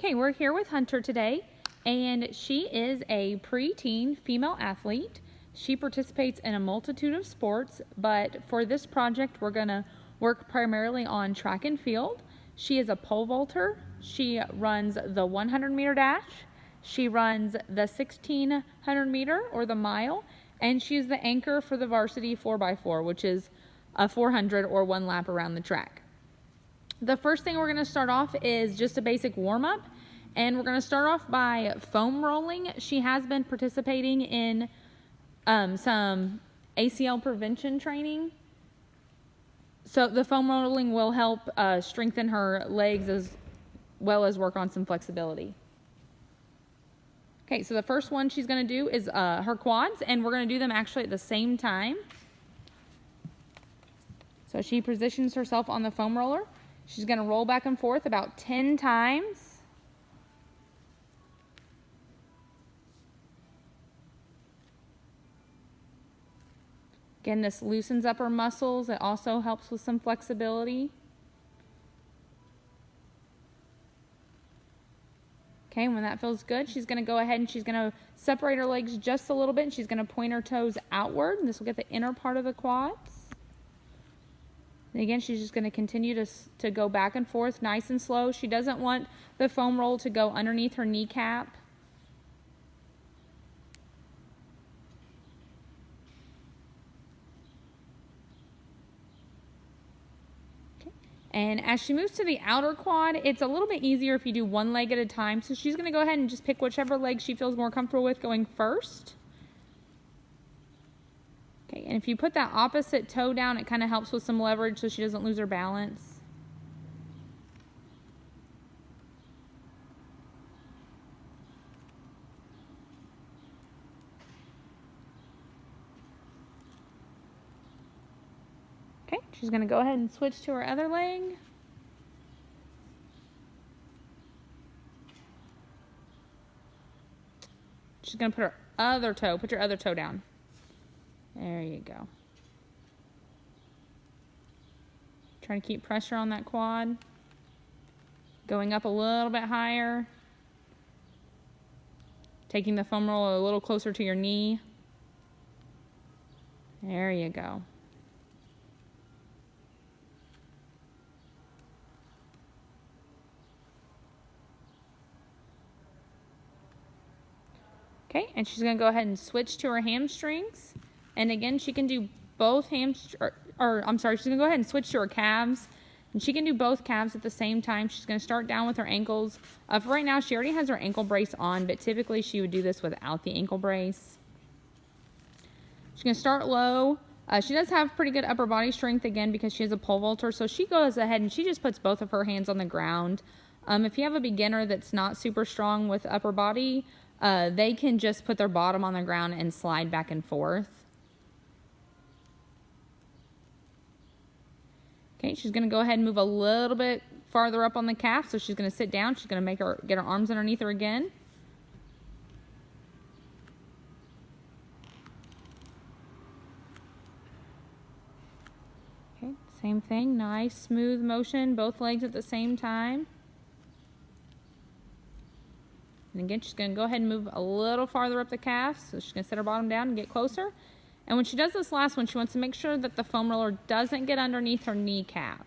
Okay, we're here with Hunter today, and she is a preteen female athlete. She participates in a multitude of sports, but for this project, we're going to work primarily on track and field. She is a pole vaulter. She runs the 100-meter dash. She runs the 1,600-meter or the mile, and she's the anchor for the varsity 4x4, which is a 400 or one lap around the track. The first thing we're going to start off is just a basic warm-up, and we're going to start off by foam rolling. She has been participating in some ACL prevention training, so the foam rolling will help strengthen her legs as well as work on some flexibility. Okay, so the first one she's going to do is her quads, and we're going to do them actually at the same time. So she positions herself on the foam roller. She's going to roll back and forth about 10 times. Again, this loosens up her muscles. It also helps with some flexibility. Okay, when that feels good, she's going to go ahead and she's going to separate her legs just a little bit, and she's going to point her toes outward. And this will get the inner part of the quads. And again, she's just going to continue to go back and forth nice and slow. She doesn't want the foam roll to go underneath her kneecap. Okay. And as she moves to the outer quad, it's a little bit easier if you do one leg at a time. So she's going to go ahead and just pick whichever leg she feels more comfortable with going first. Okay, and if you put that opposite toe down, it kind of helps with some leverage so she doesn't lose her balance. Okay, she's going to go ahead and switch to her other leg. She's going to put your other toe down. There you go. Trying to keep pressure on that quad. Going up a little bit higher. Taking the foam roll a little closer to your knee. There you go. Okay, and she's going to go ahead and switch to her hamstrings. And again, she can do both she's going to go ahead and switch to her calves. And she can do both calves at the same time. She's going to start down with her ankles. For right now, she already has her ankle brace on, but typically she would do this without the ankle brace. She's going to start low. She does have pretty good upper body strength, again, because she is a pole vaulter. So she goes ahead and she just puts both of her hands on the ground. If you have a beginner that's not super strong with upper body, they can just put their bottom on the ground and slide back and forth. Okay, she's going to go ahead and move a little bit farther up on the calf. So she's going to sit down. She's going to get her arms underneath her again. Okay, same thing. Nice, smooth motion. Both legs at the same time. And again, she's going to go ahead and move a little farther up the calf. So she's going to set her bottom down and get closer. And when she does this last one, she wants to make sure that the foam roller doesn't get underneath her kneecap.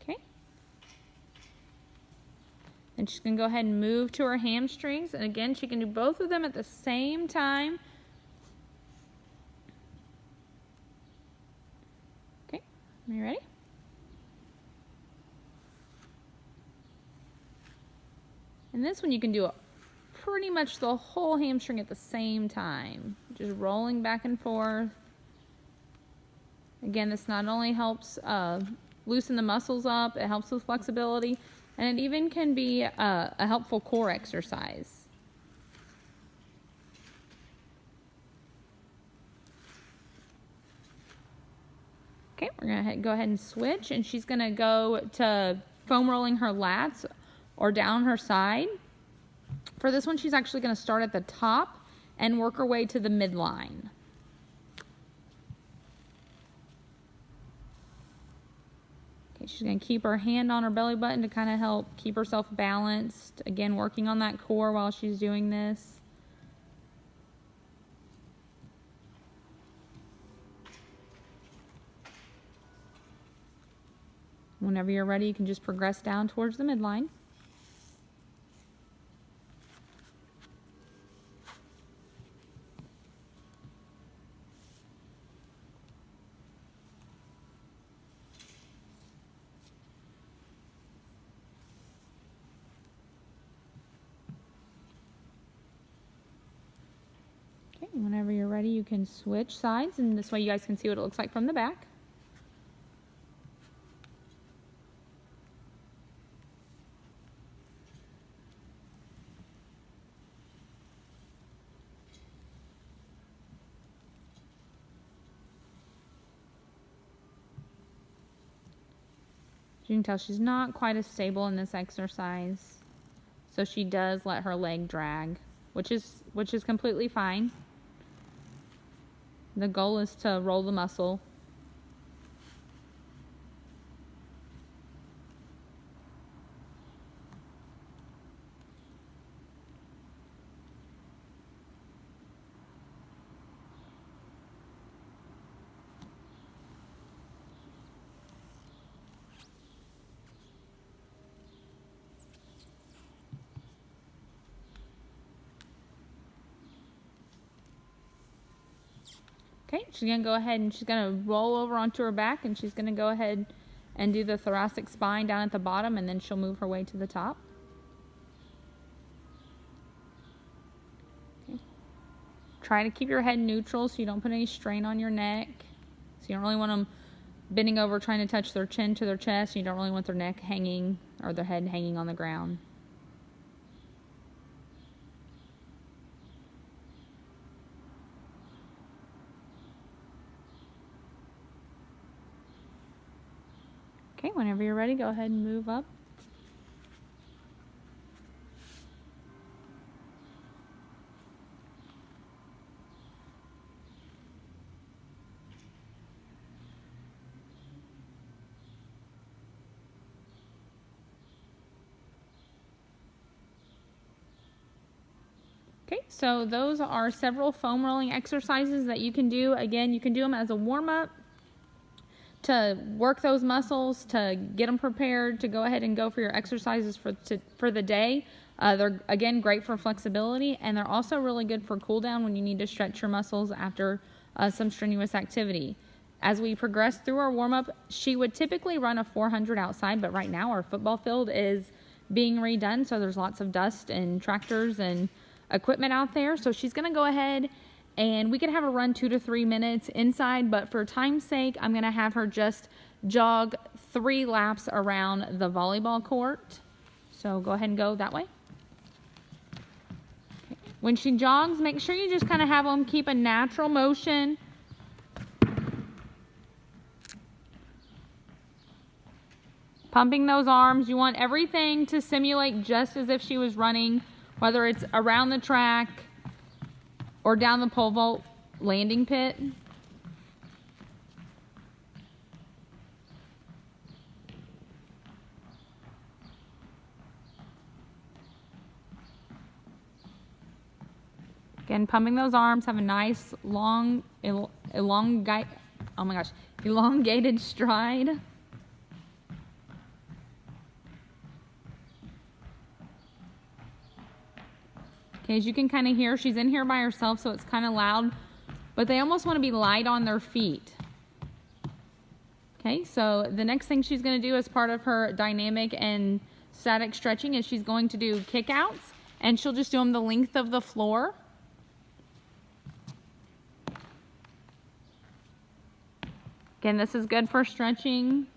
Okay. And she's going to go ahead and move to her hamstrings. And again, she can do both of them at the same time. Okay, are you ready? And this one you can do pretty much the whole hamstring at the same time. Just rolling back and forth. Again, this not only helps loosen the muscles up, it helps with flexibility. And it even can be a helpful core exercise. Okay, we're going to go ahead and switch, and she's going to go to foam rolling her lats or down her side. For this one, she's actually going to start at the top and work her way to the midline. Okay, she's going to keep her hand on her belly button to kind of help keep herself balanced. Again, working on that core while she's doing this. Whenever you're ready, you can just progress down towards the midline. Okay, whenever you're ready, you can switch sides, and this way you guys can see what it looks like from the back. You can tell she's not quite as stable in this exercise, so she does let her leg drag, which is completely fine. The goal is to roll the muscle. Okay, she's going to go ahead and she's going to roll over onto her back, and she's going to go ahead and do the thoracic spine down at the bottom, and then she'll move her way to the top. Okay. Try to keep your head neutral so you don't put any strain on your neck. So you don't really want them bending over trying to touch their chin to their chest. You don't really want their neck hanging or their head hanging on the ground. Okay, whenever you're ready, go ahead and move up. Okay, so those are several foam rolling exercises that you can do. Again, you can do them as a warm-up to work those muscles, to get them prepared to go ahead and go for your exercises for the day. They're, again, great for flexibility, and they're also really good for cool down when you need to stretch your muscles after some strenuous activity. As we progress through our warm-up, she would typically run a 400 outside, but right now our football field is being redone, so there's lots of dust and tractors and equipment out there. So she's going to go ahead and we could have her run 2 to 3 minutes inside, but for time's sake, I'm going to have her just jog 3 laps around the volleyball court. So go ahead and go that way. Okay. When she jogs, make sure you just kind of have them keep a natural motion. Pumping those arms. You want everything to simulate just as if she was running, whether it's around the track or down the pole vault landing pit. Again, pumping those arms, have a nice long, elongated stride. Okay, as you can kind of hear, she's in here by herself, so it's kind of loud, but they almost want to be light on their feet. Okay, so the next thing she's going to do as part of her dynamic and static stretching is she's going to do kickouts, and she'll just do them the length of the floor. Again, this is good for stretching.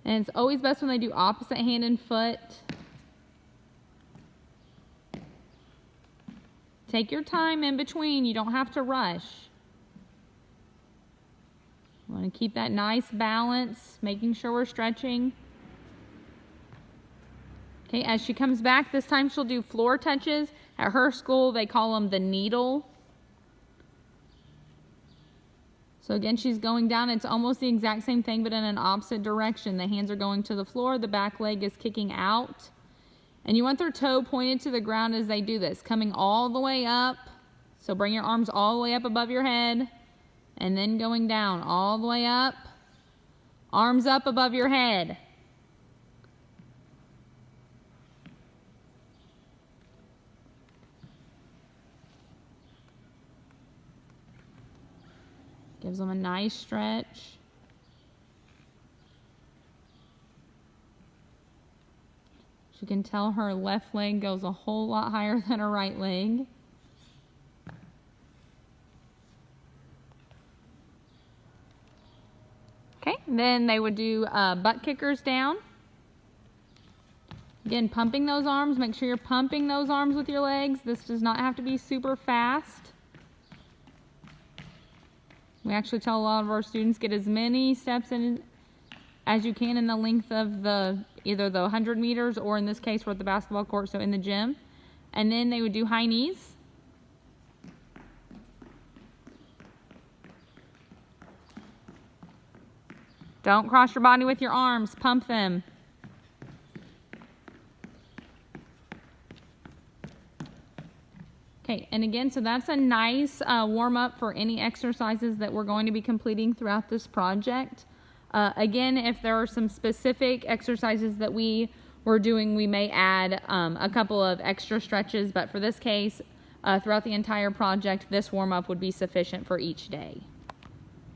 And it's always best when they do opposite hand and foot. Take your time in between. You don't have to rush. You want to keep that nice balance, making sure we're stretching. Okay, as she comes back, this time she'll do floor touches. At her school, they call them the needle. So again, she's going down. It's almost the exact same thing, but in an opposite direction. The hands are going to the floor. The back leg is kicking out. And you want their toe pointed to the ground as they do this, coming all the way up. So bring your arms all the way up above your head, and then going down all the way up. Arms up above your head. Gives them a nice stretch. You can tell her left leg goes a whole lot higher than her right leg. Okay, then they would do butt kickers down. Again, pumping those arms. Make sure you're pumping those arms with your legs. This does not have to be super fast. We actually tell a lot of our students, get as many steps in as you can in the length of either the 100 meters or in this case we're at the basketball court, so in the gym. And then they would do high knees. Don't cross your body with your arms, pump them. Okay, and again, so that's a nice warm-up for any exercises that we're going to be completing throughout this project. Again, if there are some specific exercises that we were doing, we may add a couple of extra stretches, but for this case, throughout the entire project, this warm-up would be sufficient for each day.